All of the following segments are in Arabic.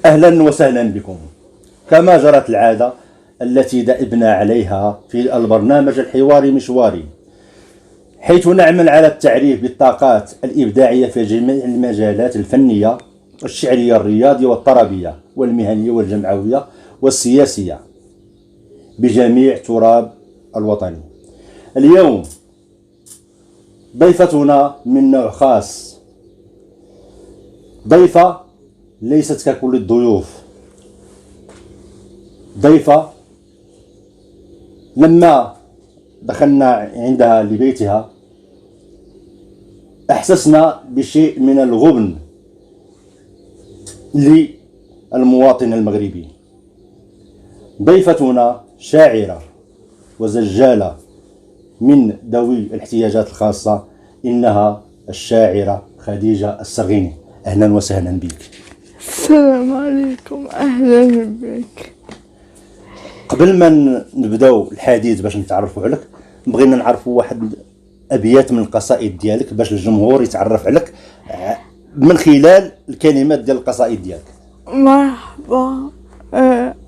أهلا وسهلا بكم. كما جرت العادة التي دأبنا عليها في البرنامج الحواري مشواري، حيث نعمل على التعريف بالطاقات الإبداعية في جميع المجالات الفنية الشعرية الرياضية والطربية والمهنية والجمعوية والسياسية بجميع تراب الوطني. اليوم ضيفتنا من نوع خاص، ضيفة ليست ككل الضيوف، ضيفة لما دخلنا عندها لبيتها أحسسنا بشيء من الغبن للمواطن المغربي. ضيفتنا شاعرة وزجالة من ذوي الاحتياجات الخاصة، إنها الشاعرة خديجة السرغيني. أهلا وسهلا بك. السلام عليكم، أهلا بك. قبل ما نبداو الحديث باش نتعرفوا عليك، بغينا نعرفوا واحد أبيات من القصائد ديالك باش الجمهور يتعرف عليك من خلال الكلمات ديال القصائد ديالك. مرحبا.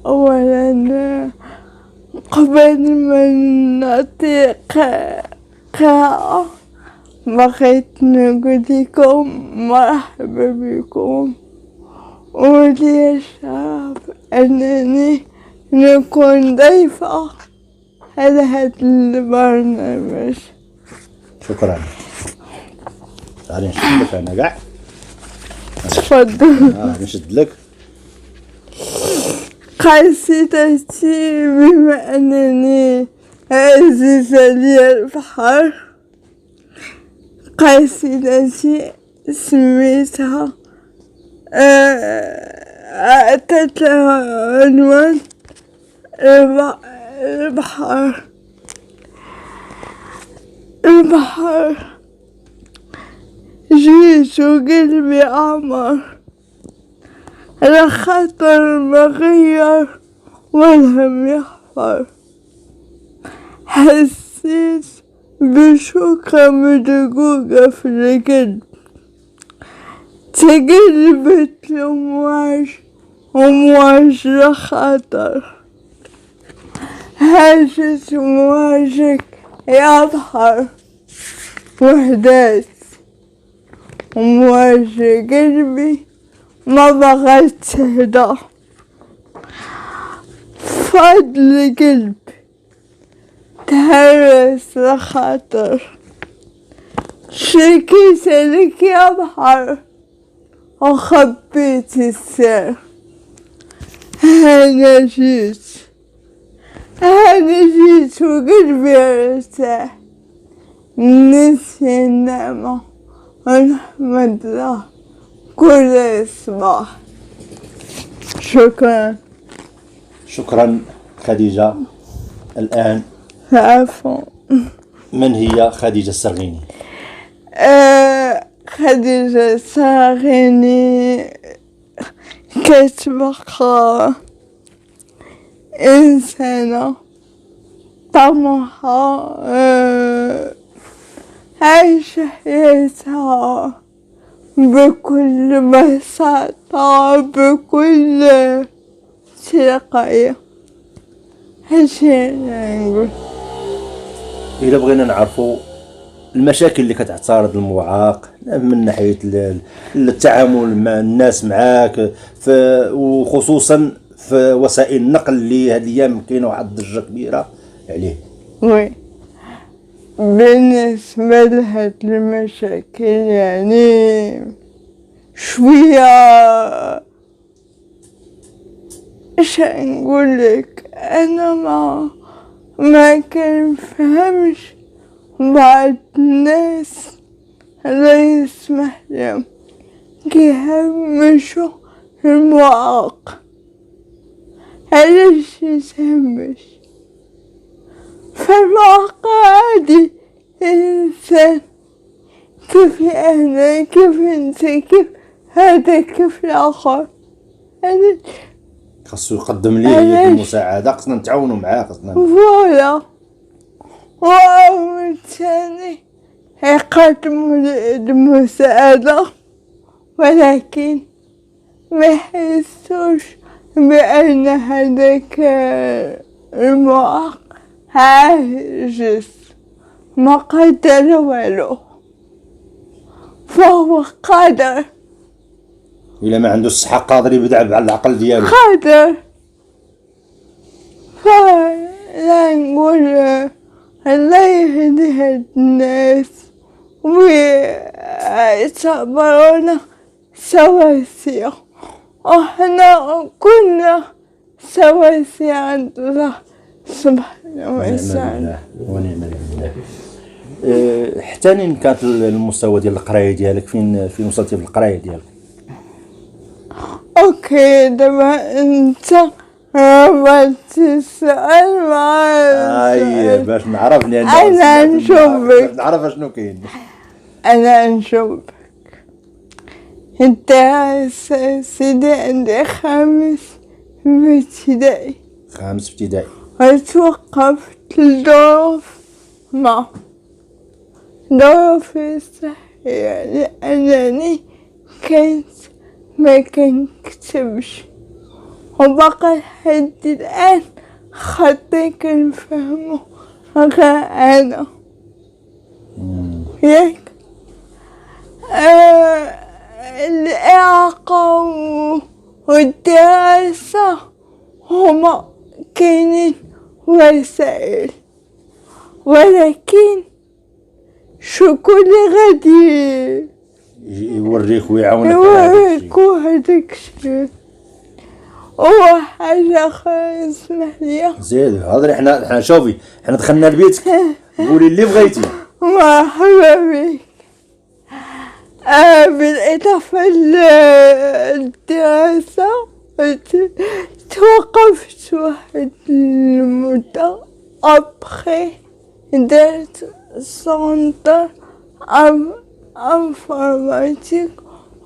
أولا قبل ما نعطي قراءة بغيت نقول لكم مرحبا بكم، ولي الشرف أنني نكون ضيفة على هذا البرنامج. شكرا. تعالي نشد لك أنا كاع. تفضل. نشد لك. قصيدتي بما أنني عزيزة لي البحر، قصيدتي سميتها أعطيت لها عنوان البحر. جيت وقلبي عمر على خاطر مغير والهم يحفر، حسيت بشوكة مدقوقة في القلب، تقلبت الأمواج ومواج لخاطر، هاجت مواجك يا بحر وهدات، ومواج قلبي ما بغت تهدى، فاض القلب تهرس لخاطر، شكيت لك يا بحر وخبيت السر. أنا جيت وقلبي ارتاح، نسي النعمة ونحمد الله كل صباح. شكرا خديجة. الآن عفوا. من هي خديجة السرغيني؟ خديجة السرغيني كتبقى إنسانة طموحة، عايشة حياتها بكل بساطة، بكل تلقائية. هادشي نقول. إلا بغينا نعرفوا المشاكل اللي كتعترض المعاق من ناحية التعامل مع الناس معاك، وخصوصا في وسائل النقل اللي هاد الأيام كاينة واحد الضجة كبيرة عليه. وي، بالنسبة لهاد المشاكل يعني شوية اش نقولك، أنا ما كنفهمش بعض الناس الله يسمح لهم كيهمشوا المعاق. علاش يتهمش؟ فالمعاق عادي إنسان كيفي أنا، كيف انت، كيف هذا، كيف الآخر. خاصو يقدم ليه المساعدة، خصنا نتعاونوا معاه، خصنا فوالا. وعاود ثاني يقدموا المساعدة، ولكن ما يحسوش بأن هذاك المعاق عاجز ما قدر والو، فهو قادر الا ما عنده الصحه قادر يبدع على العقل ديالو. قادر. فلا نقول الله يهدي هاد الناس ويعتبرونا سواسية، وحنا كنا سواسية عند الله سبحانه وتعالى. ونعم بالله. حتى نين كانت المستوى ديال القرايه ديالك؟ فين وصلتي في القرايه ديالك؟ اوكي دابا انت عملت السؤال مع السؤال. باش نعرف لان انا نشوفك، نعرف اشنو كاين. انا نشوفك. انت سيدي عندي 5 ابتدائي، 5 ابتدائي، وتوقفت لظروف ما ظروفي الصحية، لأنني كنت ما كنكتبش، وباقي لحد الآن خطي كنفهمو غير أنا ياك. الإعاقة والدراسة هما كاينين وسائل، ولكن شكون اللي غادي يوريك ويعاونك يوريك هداك الشيء؟ هو حاجة أخرى اسمح لي. زيد هضري. حنا شوفي، حنا دخلنا لبيتك قولي اللي بغيتي. مرحبا بك. بالإضافة للدراسة توقفت واحد المدة، أبخي درت سونتر انفورماتيك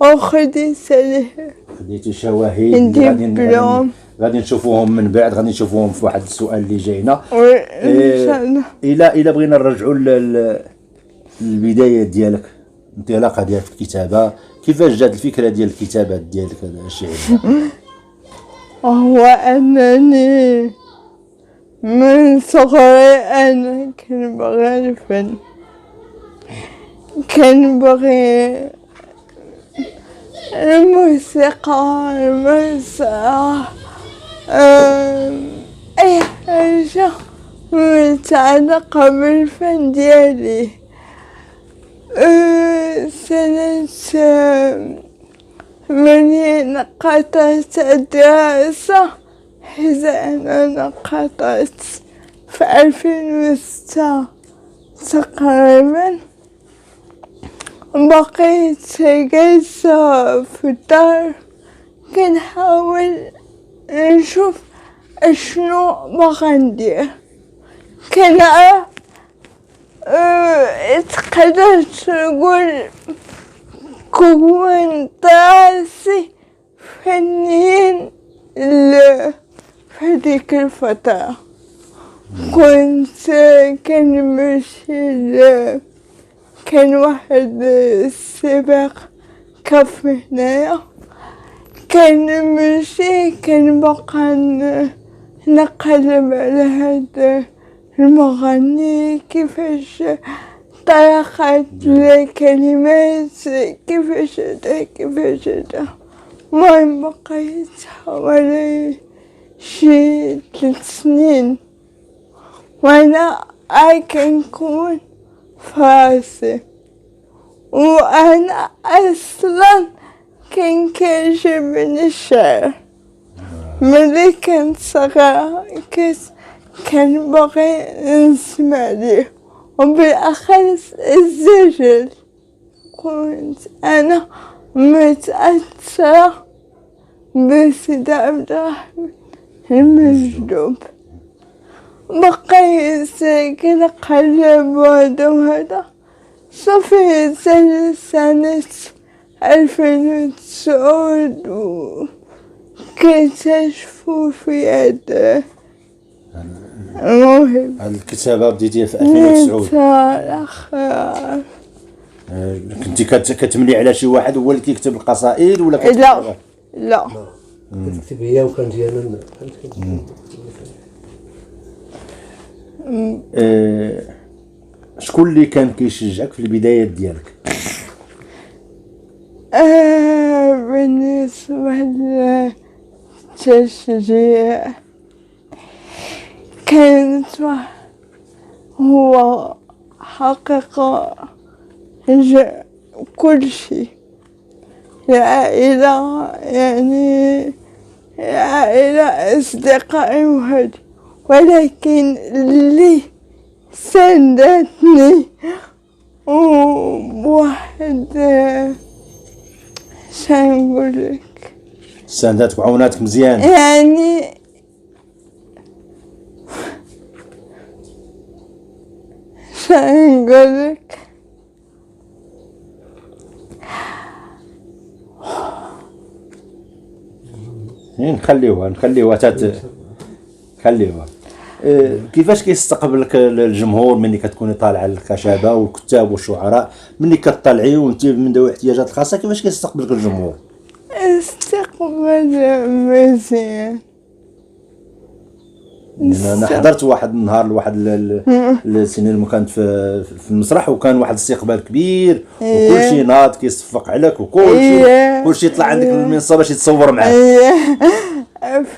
وخديت عليه خديتي شواهد دبلوم. غادي نشوفوهم من بعد، غادي نشوفوهم في واحد السؤال اللي جاينا ان شاء الله. الا بغينا نرجعوا للبدايه ديالك، الانطلاقه ديالك في الكتابه، كيفاش جات الفكره ديال الكتابه ديالك هذا الشعر؟ وهو انني من صغري انا كنبغي الفن، كنبغي الموسيقى، المسرح، اي حاجة متعلقة بالفن ديالي. سنة منين قطعت الدراسة، حيث أنا قطعت في 2006 تقريبا، بقيت جالسة في الدار كنحاول نشوف اشنو باغا ندير. كنعرف تقدر تقول كونت راسي فنيا في هذيك الفترة. كنت كنمشي كان واحد السباق كف هنايا، كنمشي كنبقى نقلب على هاد المغني، كيفاش طرقت الكلمات، كيفاش هدا كيفاش هدا. المهم بقيت حوالي شي 3 سنين وانا كنكون فراسي، وانا اصلا كان كيعجبني الشعر ملي كنت صغيرة، كان باغي نسمع ليه، وبالاخص الزجل. كنت انا متأثرة بسيدي عبد الرحمن المجذوب. بقيت كنقلب وهدا وهدا، صافي سنة 2009 كيكتشفوا في هاد الموهبة. هاد الكتابه بديتيها في 2009 كنتي كتملي على شي واحد هو اللي كيكتب القصائد ولا لا لا. كتكتب هي وكانت ديالنا شكون اللي كان كيشجعك في البدايات ديالك؟ بالنسبة للتشجيع كانت هو حقيقة كل شيء، العائلة يعني العائلة أصدقائي وهذا، ولكن اللي ساندتني وواحد شنقولك سانداتك وعاوناتك مزيان يعني شنقولك نخليوها خليوها. كيفاش كيستقبلك الجمهور ملي كتكوني طالعه للخشبه والكتاب والشعراء، ملي كتطلعي وانت من ذوي الاحتياجات الخاصه، كيفاش كيستقبلك الجمهور؟ استقبل مزيان. انا حضرت واحد النهار لواحد السنين لما كانت في المسرح، وكان واحد الاستقبال كبير وكل شيء ناض كيصفق عليك وكل شيء يطلع عندك للمنصه باش يتصور معاك.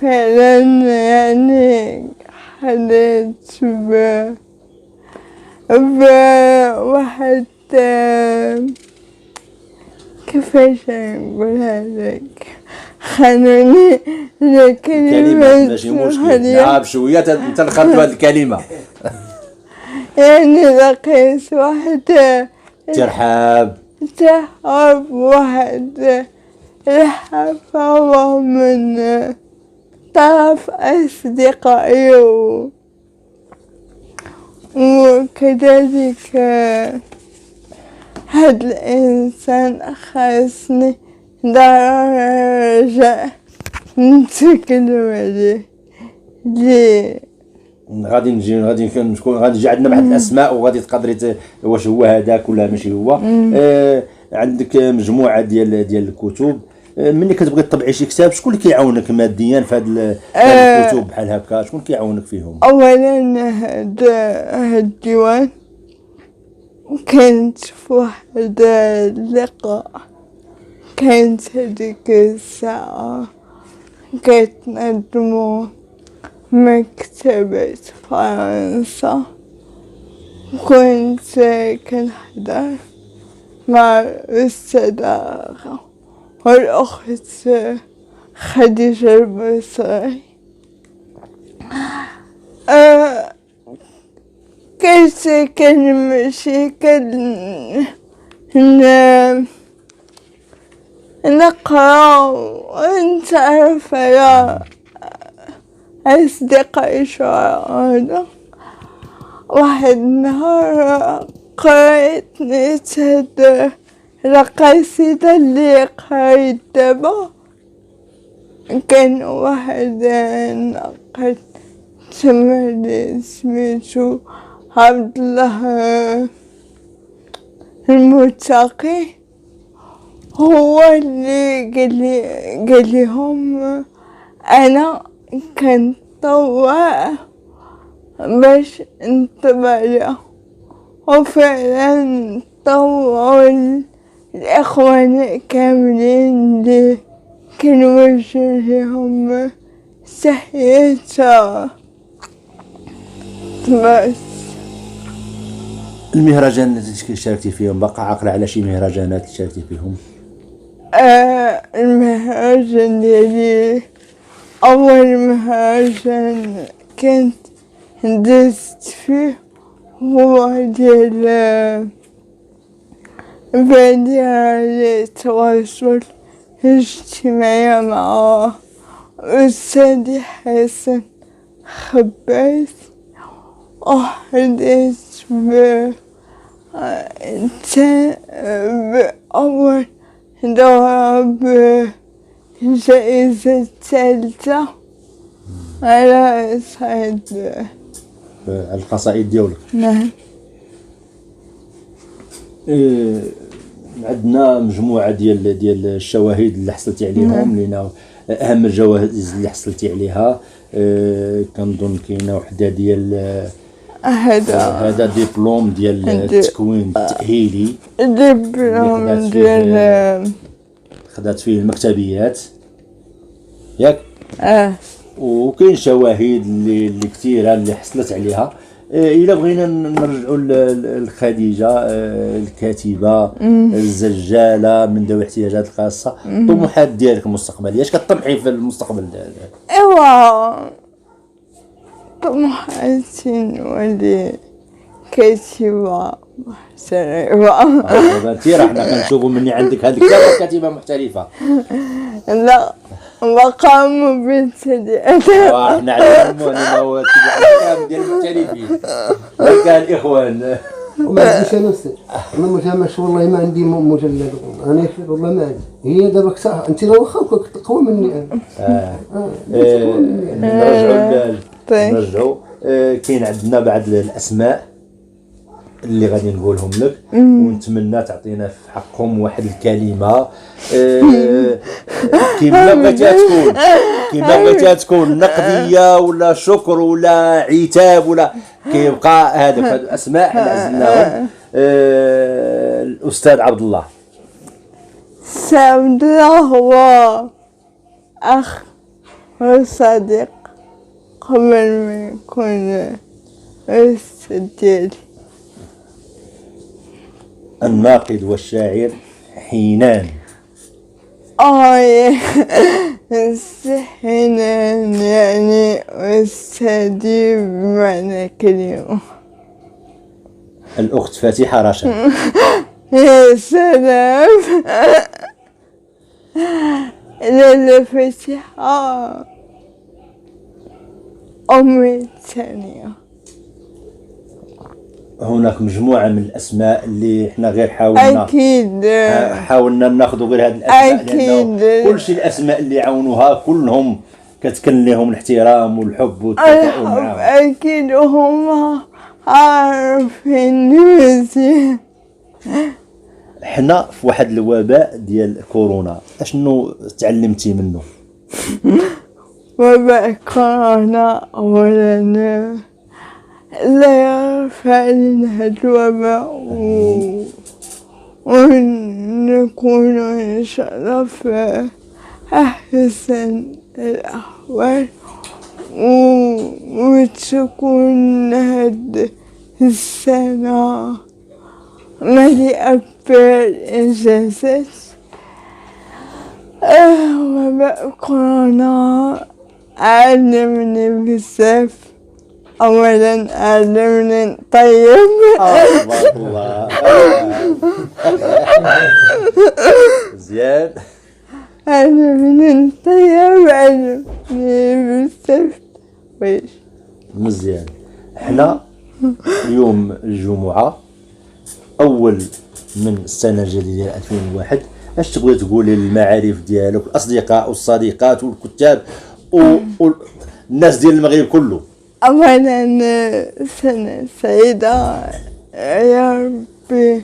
فعلا يعني حدث بواحد كيفاش نقولها لك، خلوني الكلمات ماشي مشكل، نعم شويه تنخرط هذه الكلمه. يعني لقيت واحد ترحاب واحد الحفاوة من طرف أصدقائي وكذلك هاد الإنسان خاصني درجة نتكلم عليه غادي نجي عندنا واحد الاسماء، وغادي تقدري واش هو هذاك ولا ماشي هو. عندك مجموعه ديال الكتب، ملي كتبغي تطبعي شي كتاب شكون اللي كيعاونك ماديا في هاد الكتب بحال هكا؟ شكون كيعاونك فيهم؟ اولا هاد الديوان كانت في واحد اللقاء، كانت هذيك الساعة كتنظمو مكتبة فرنسا، كنت كنحضر مع الأستاذة والأخت خديجة البصري. كان مشكل نقرأ وانت عارفة يا أصدقائي شعراء. واحد النهار قرأت هاد القصيدة اللي قريت دابا، كان واحد ناقد تملي سميتو عبد الله المتقي، هو اللي قال لهم انا كنطوع باش نطبع له، وفعلا طوعوا الاخوان كاملين اللي كنوجه لهم تحية بس. المهرجان اللي شاركتي فيهم باقا عاقله على شي مهرجانات اللي شاركتي فيهم؟ المهرجان ديالي أول مهرجان كنت دزت فيه هو ديال فيديو للتواصل الاجتماعي مع أستاذ حسن خباز، وحدث بأول دورة بجائزة الثالثة على صعيد القصائد ديالك. نعم. عندنا مجموعه ديال الشواهد اللي حصلتي عليهم، لينا اهم الجوائز اللي حصلتي عليها. كنظن كاينه وحده ديال هذا ديبلوم ديال التكوين التاهيلي دبلوم ديال خدات فيه المكتبيات ياك. وكاين شواهد اللي كثيره اللي حصلت عليها. الا بغينا نرجعوا لخديجه الكاتبه الزجاله من ذوي الاحتياجات الخاصه، الطموحات ديالك المستقبليه، اش كطمحي في المستقبل؟ ايوا طموحاتي نولي كاتبة محترفة. دابا انت راه حنا كنشوفوا مني عندك هذيك كاتبه محترفه. لا بقى مبتدئة. حنا عندنا هو الكلام ديال المحترفين كان الاخوان. وما عنديش انا مجامعش والله، ما عندي مجلد انا والله ما عندي. هي دابا صح انت لو واخا تقوى مني انا. نرجعوا كاين عندنا بعض الاسماء اللي غادي نقولهم لك، ونتمنى تعطينا في حقهم واحد الكلمه كيما بغيتها تكون نقديه ولا شكر ولا عتاب ولا كيبقى هذوك الاسماء حنا عزلناهم. الاستاذ عبد الله. عبد الله هو اخ وصديق قبل ما يكون أستاذ ديالي. الناقد والشاعر حنان. حنان يعني أستاذي بمعنى كلمة. الأخت فاتحة رشاد. يا سلام. لاله فاتحة أمي الثانية. هناك مجموعة من الأسماء اللي احنا غير حاولنا ناخذوا غير هذه الأسماء، أكيد كل شيء الأسماء اللي عاونوها كلهم كتكن لهم الاحترام والحب والتفاؤل معاهم. أكيد هم عارفين مزيان. حنا في واحد الوباء ديال كورونا، اشنو تعلمتي منه؟ وباء كورونا أولا لا يرفع لنا هذا الوباء ونكون إن شاء الله في أحسن الأحوال، وتكون هذه السنة مليئة بالإنجازات. وباء كورونا علمني بزاف. أولا علمني طيب. الله زيان. علمني طيب، علمني بزاف كويس. مزيان. حنا اليوم الجمعة أول من السنة الجديدة 2001، اش تبغي تقولي للمعارف ديالك الأصدقاء والصديقات والكتاب والناس ديال المغرب كله؟ أولا سنة سعيدة، يا ربي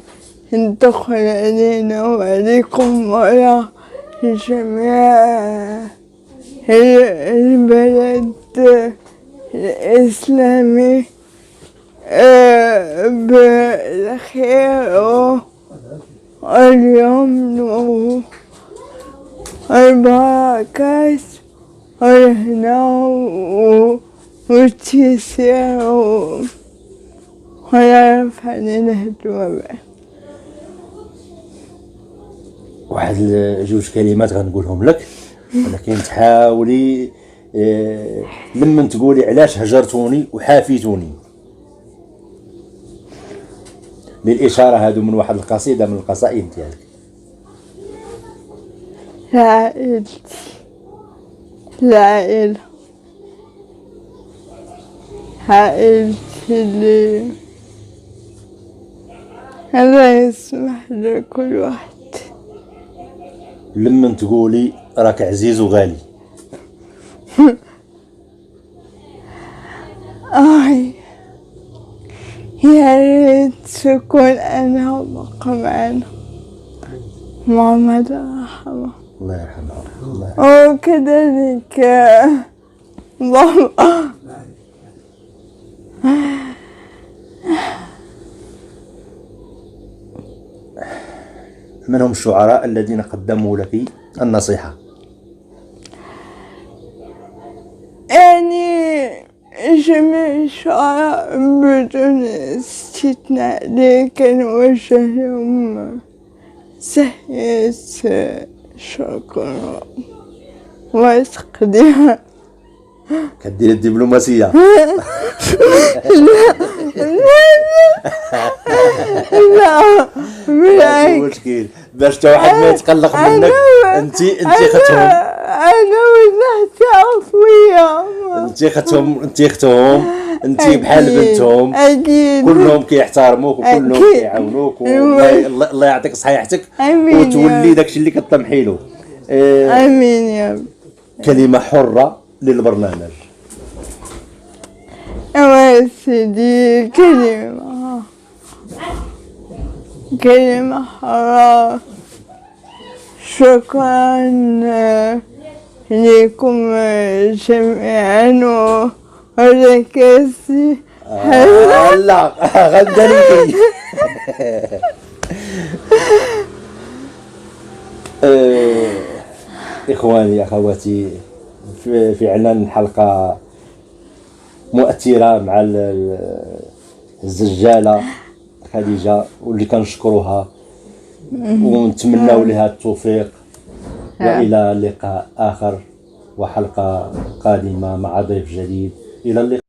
ندخل علينا وعليكم وعلى جميع البلد الإسلامي بالخير واليمن والبركات والهنا والتيسير، ولا يرفع لنا هاد الوباء. واحد جوج كلمات غنقولهم لك، ولكن تحاولي لما تقولي علاش هجرتوني وحافيتوني. للإشارة هادو من واحد القصيدة من القصائد ديالك. العائلة اللي الله يسمح لكل واحد. لما تقولي راك عزيز وغالي. يا ريت تكون أنا بقى معانا. ماما الله يرحمها. الله يرحمها. الله يرحمها. وكذلك الله من هم الشعراء الذين قدموا لك النصيحة؟ يعني جميع الشعراء بدون استثناء لكن وجه لهم تحية شكر وتقدير. كدير الدبلوماسية. لا ماشي بالعكس، مشكل باش تا واحد ما يتقلق منك. انت ختهم. أنا وزعت عفوية. انت ختهم. انت بحال بنتهم. أكيد كلهم كيحترموك وكلهم أكيد. كيعاونوك الله يعطيك صحيحتك آمين يا وتولي رب. داكشي اللي كطمحي له. آمين يا رب. كلمة حرة للبرنامج. يا سيدي كلمة حرة. شكرا لكم جميعا ولكاسي لا غندريكي. إخواني أخواتي، فعلا حلقة مؤثرة مع الزجالة خديجة واللي كنشكروها ونتمناو لها التوفيق. وإلى لقاء آخر وحلقة قادمة مع ضيف جديد. إلى اللقاء.